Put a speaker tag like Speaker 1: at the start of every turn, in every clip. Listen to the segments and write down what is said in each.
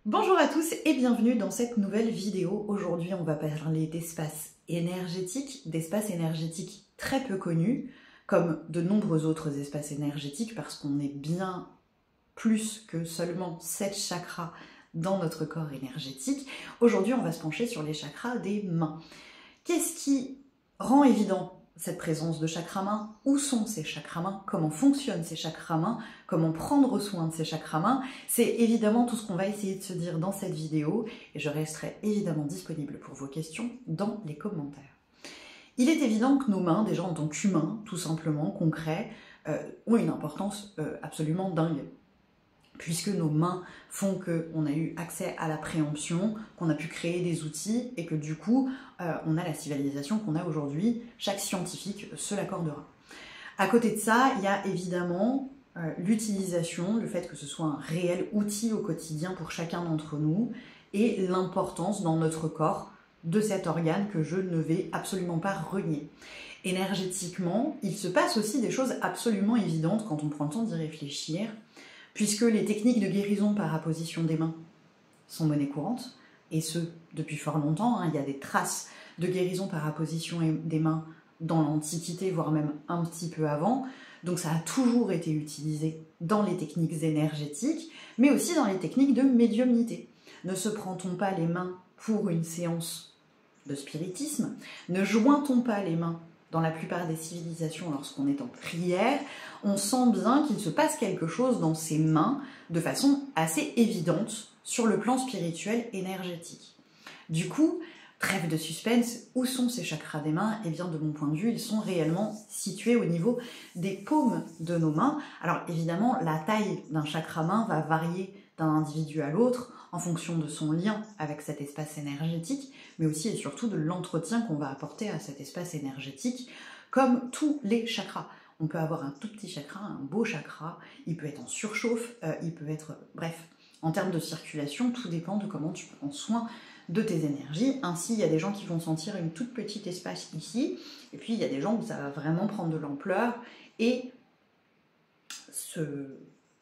Speaker 1: Bonjour à tous et bienvenue dans cette nouvelle vidéo. Aujourd'hui, on va parler d'espaces énergétiques très peu connus, comme de nombreux autres espaces énergétiques, parce qu'on est bien plus que seulement 7 chakras dans notre corps énergétique. Aujourd'hui, on va se pencher sur les chakras des mains. Qu'est-ce qui rend évident cette présence de chakras mains? Où sont ces chakras mains? Comment fonctionnent ces chakras mains? Comment prendre soin de ces chakras mains? C'est évidemment tout ce qu'on va essayer de se dire dans cette vidéo et je resterai évidemment disponible pour vos questions dans les commentaires. Il est évident que nos mains, déjà en tant qu'humains, tout simplement, concrets, ont une importance absolument dingue. Puisque nos mains font qu'on a eu accès à la préemption, qu'on a pu créer des outils et que du coup, on a la civilisation qu'on a aujourd'hui. Chaque scientifique se l'accordera. À côté de ça, il y a évidemment l'utilisation, le fait que ce soit un réel outil au quotidien pour chacun d'entre nous et l'importance dans notre corps de cet organe que je ne vais absolument pas renier. Énergétiquement, il se passe aussi des choses absolument évidentes quand on prend le temps d'y réfléchir, puisque les techniques de guérison par apposition des mains sont monnaie courante, et ce, depuis fort longtemps. Il y a des traces de guérison par apposition des mains dans l'Antiquité, voire même un petit peu avant. Donc ça a toujours été utilisé dans les techniques énergétiques, mais aussi dans les techniques de médiumnité. Ne se prend-on pas les mains pour une séance de spiritisme? Ne joint-on pas les mains dans la plupart des civilisations lorsqu'on est en prière? On sent bien qu'il se passe quelque chose dans ses mains de façon assez évidente sur le plan spirituel énergétique. Du coup, trêve de suspense, où sont ces chakras des mains? Eh bien, de mon point de vue, ils sont réellement situés au niveau des paumes de nos mains. Alors évidemment, la taille d'un chakra main va varier d'un individu à l'autre en fonction de son lien avec cet espace énergétique, mais aussi et surtout de l'entretien qu'on va apporter à cet espace énergétique, comme tous les chakras. On peut avoir un tout petit chakra, un beau chakra, il peut être en surchauffe, il peut être... Bref, en termes de circulation, tout dépend de comment tu prends soin de tes énergies. Ainsi, il y a des gens qui vont sentir une toute petite espace ici, et puis il y a des gens où ça va vraiment prendre de l'ampleur et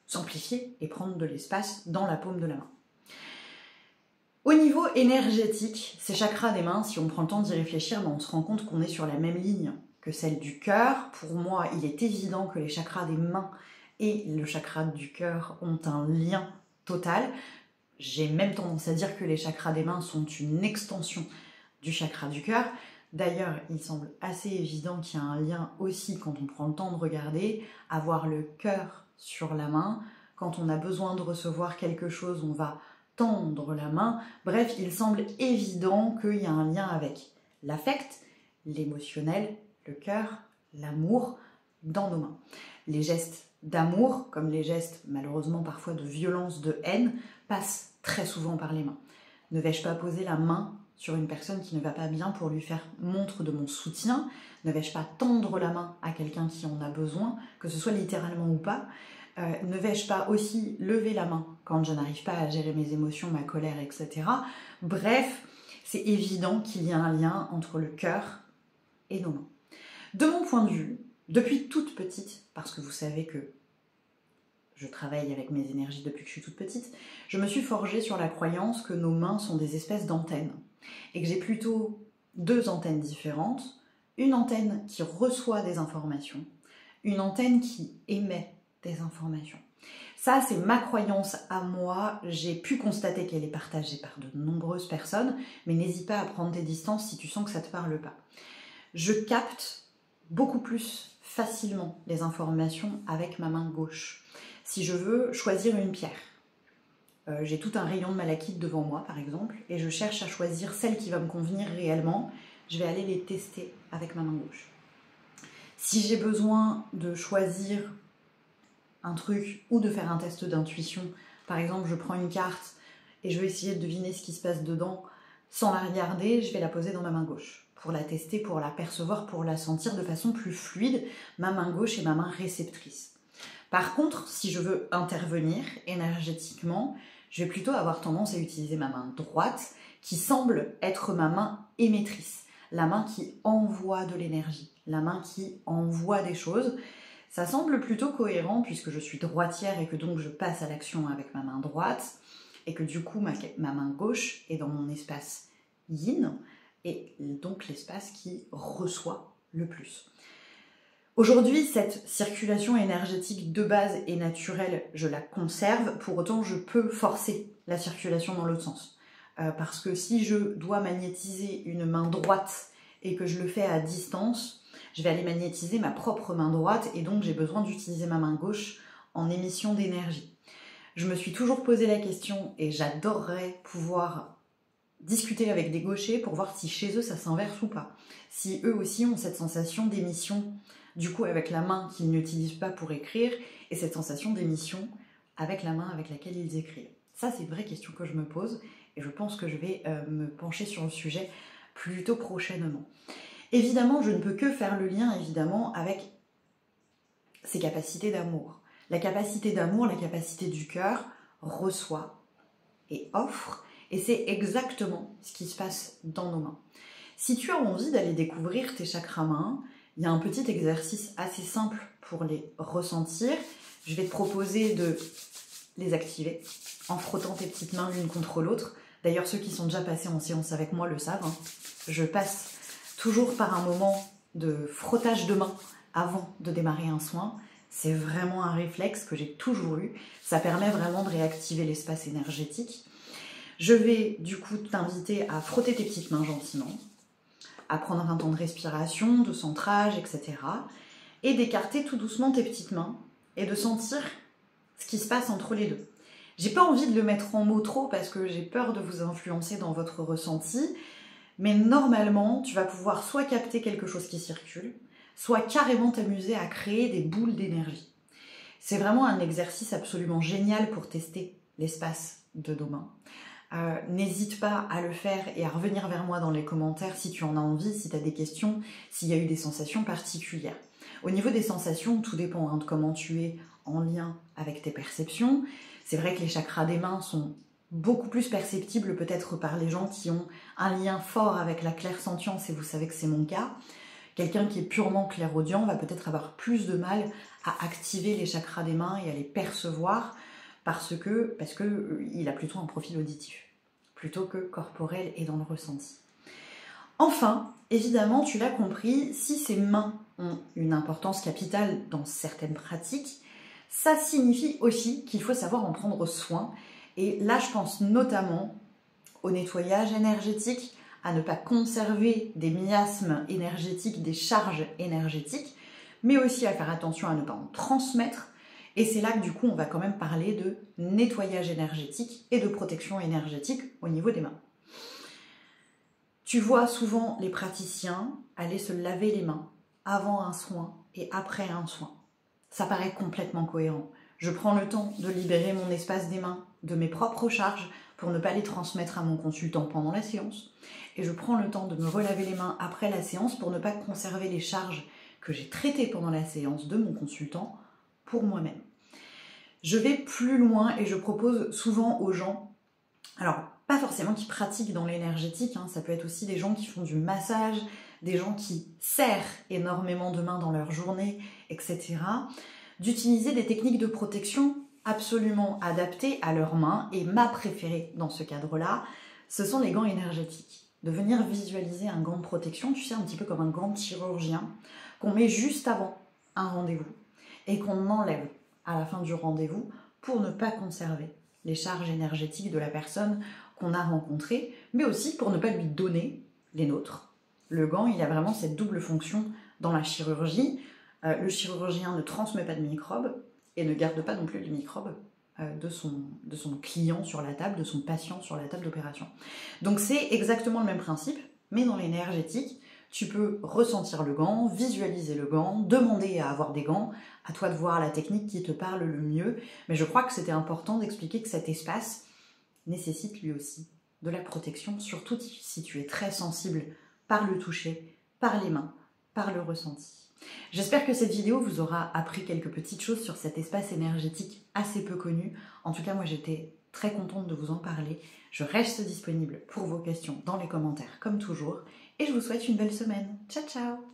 Speaker 1: s'amplifier et prendre de l'espace dans la paume de la main. Au niveau énergétique, ces chakras des mains, si on prend le temps d'y réfléchir, on se rend compte qu'on est sur la même ligne que celle du cœur. Pour moi, il est évident que les chakras des mains et le chakra du cœur ont un lien total. J'ai même tendance à dire que les chakras des mains sont une extension du chakra du cœur. D'ailleurs, il semble assez évident qu'il y a un lien aussi, quand on prend le temps de regarder, avoir le cœur sur la main. Quand on a besoin de recevoir quelque chose, on va tendre la main. Bref, il semble évident qu'il y a un lien avec l'affect, l'émotionnel, le cœur, l'amour dans nos mains. Les gestes d'amour, comme les gestes malheureusement parfois de violence, de haine, passent très souvent par les mains. Ne vais-je pas poser la main sur une personne qui ne va pas bien pour lui faire montre de mon soutien? Ne vais-je pas tendre la main à quelqu'un qui en a besoin, que ce soit littéralement ou pas? Ne vais-je pas aussi lever la main quand je n'arrive pas à gérer mes émotions, ma colère, etc. Bref, c'est évident qu'il y a un lien entre le cœur et nos mains. De mon point de vue, depuis toute petite, parce que vous savez que je travaille avec mes énergies depuis que je suis toute petite, je me suis forgée sur la croyance que nos mains sont des espèces d'antennes et que j'ai plutôt deux antennes différentes, une antenne qui reçoit des informations, une antenne qui émet des informations. Ça, c'est ma croyance à moi. J'ai pu constater qu'elle est partagée par de nombreuses personnes, mais n'hésite pas à prendre tes distances si tu sens que ça ne te parle pas. Je capte beaucoup plus facilement les informations avec ma main gauche. Si je veux choisir une pierre, j'ai tout un rayon de malachite devant moi par exemple, et je cherche à choisir celle qui va me convenir réellement, je vais aller les tester avec ma main gauche. Si j'ai besoin de choisir un truc ou de faire un test d'intuition, par exemple je prends une carte et je vais essayer de deviner ce qui se passe dedans sans la regarder, je vais la poser dans ma main gauche pour la tester, pour la percevoir, pour la sentir de façon plus fluide, ma main gauche est ma main réceptrice. Par contre, si je veux intervenir énergétiquement, je vais plutôt avoir tendance à utiliser ma main droite qui semble être ma main émettrice, la main qui envoie de l'énergie, la main qui envoie des choses. Ça semble plutôt cohérent puisque je suis droitière et que donc je passe à l'action avec ma main droite. et que du coup ma main gauche est dans mon espace yin, et donc l'espace qui reçoit le plus. Aujourd'hui, cette circulation énergétique de base et naturelle, je la conserve, pour autant je peux forcer la circulation dans l'autre sens. Parce que si je dois magnétiser une main droite et que je le fais à distance, je vais aller magnétiser ma propre main droite et donc j'ai besoin d'utiliser ma main gauche en émission d'énergie. Je me suis toujours posé la question et j'adorerais pouvoir discuter avec des gauchers pour voir si chez eux ça s'inverse ou pas. Si eux aussi ont cette sensation d'émission, du coup avec la main qu'ils n'utilisent pas pour écrire, et cette sensation d'émission avec la main avec laquelle ils écrivent. Ça, c'est une vraie question que je me pose, et je pense que je vais me pencher sur le sujet plutôt prochainement. Évidemment, je ne peux que faire le lien, évidemment, avec ces capacités d'amour. La capacité d'amour, la capacité du cœur, reçoit et offre, et c'est exactement ce qui se passe dans nos mains. Si tu as envie d'aller découvrir tes chakras mains, il y a un petit exercice assez simple pour les ressentir. Je vais te proposer de les activer en frottant tes petites mains l'une contre l'autre. D'ailleurs, ceux qui sont déjà passés en séance avec moi le savent. Je passe toujours par un moment de frottage de mains avant de démarrer un soin. C'est vraiment un réflexe que j'ai toujours eu. Ça permet vraiment de réactiver l'espace énergétique. Je vais du coup t'inviter à frotter tes petites mains gentiment, à prendre un temps de respiration, de centrage, etc. Et d'écarter tout doucement tes petites mains et de sentir ce qui se passe entre les deux. J'ai pas envie de le mettre en mots trop parce que j'ai peur de vous influencer dans votre ressenti, mais normalement, tu vas pouvoir soit capter quelque chose qui circule, soit carrément t'amuser à créer des boules d'énergie. C'est vraiment un exercice absolument génial pour tester l'espace de nos mains. N'hésite pas à le faire et à revenir vers moi dans les commentaires si tu en as envie, si tu as des questions, s'il y a eu des sensations particulières. Au niveau des sensations, tout dépend de comment tu es en lien avec tes perceptions. C'est vrai que les chakras des mains sont beaucoup plus perceptibles peut-être par les gens qui ont un lien fort avec la clairsentience, et vous savez que c'est mon cas. Quelqu'un qui est purement clairaudient va peut-être avoir plus de mal à activer les chakras des mains et à les percevoir parce que il a plutôt un profil auditif, plutôt que corporel et dans le ressenti. Enfin, évidemment, tu l'as compris, si ces mains ont une importance capitale dans certaines pratiques, ça signifie aussi qu'il faut savoir en prendre soin. Et là, je pense notamment au nettoyage énergétique, à ne pas conserver des miasmes énergétiques, des charges énergétiques, mais aussi à faire attention à ne pas en transmettre. Et c'est là que du coup, on va quand même parler de nettoyage énergétique et de protection énergétique au niveau des mains. Tu vois souvent les praticiens aller se laver les mains avant un soin et après un soin. Ça paraît complètement cohérent. Je prends le temps de libérer mon espace des mains de mes propres charges pour ne pas les transmettre à mon consultant pendant la séance. Et je prends le temps de me relaver les mains après la séance pour ne pas conserver les charges que j'ai traitées pendant la séance de mon consultant pour moi-même. Je vais plus loin et je propose souvent aux gens, alors pas forcément qui pratiquent dans l'énergétique, ça peut être aussi des gens qui font du massage, des gens qui serrent énormément de mains dans leur journée, etc., d'utiliser des techniques de protection absolument adaptées à leurs mains. Et ma préférée dans ce cadre-là, ce sont les gants énergétiques. De venir visualiser un gant de protection, tu sais, un petit peu comme un gant de chirurgien, qu'on met juste avant un rendez-vous et qu'on enlève à la fin du rendez-vous pour ne pas conserver les charges énergétiques de la personne qu'on a rencontrée, mais aussi pour ne pas lui donner les nôtres. Le gant, il a vraiment cette double fonction dans la chirurgie. Le chirurgien ne transmet pas de microbes et ne garde pas non plus les microbes de son client sur la table, de son patient sur la table d'opération. Donc c'est exactement le même principe, mais dans l'énergétique, tu peux ressentir le gant, visualiser le gant, demander à avoir des gants, à toi de voir la technique qui te parle le mieux. Mais je crois que c'était important d'expliquer que cet espace nécessite lui aussi de la protection, surtout si tu es très sensible par le toucher, par les mains, par le ressenti. J'espère que cette vidéo vous aura appris quelques petites choses sur cet espace énergétique assez peu connu. En tout cas, moi j'étais très contente de vous en parler. Je reste disponible pour vos questions dans les commentaires comme toujours. Et je vous souhaite une belle semaine. Ciao, ciao!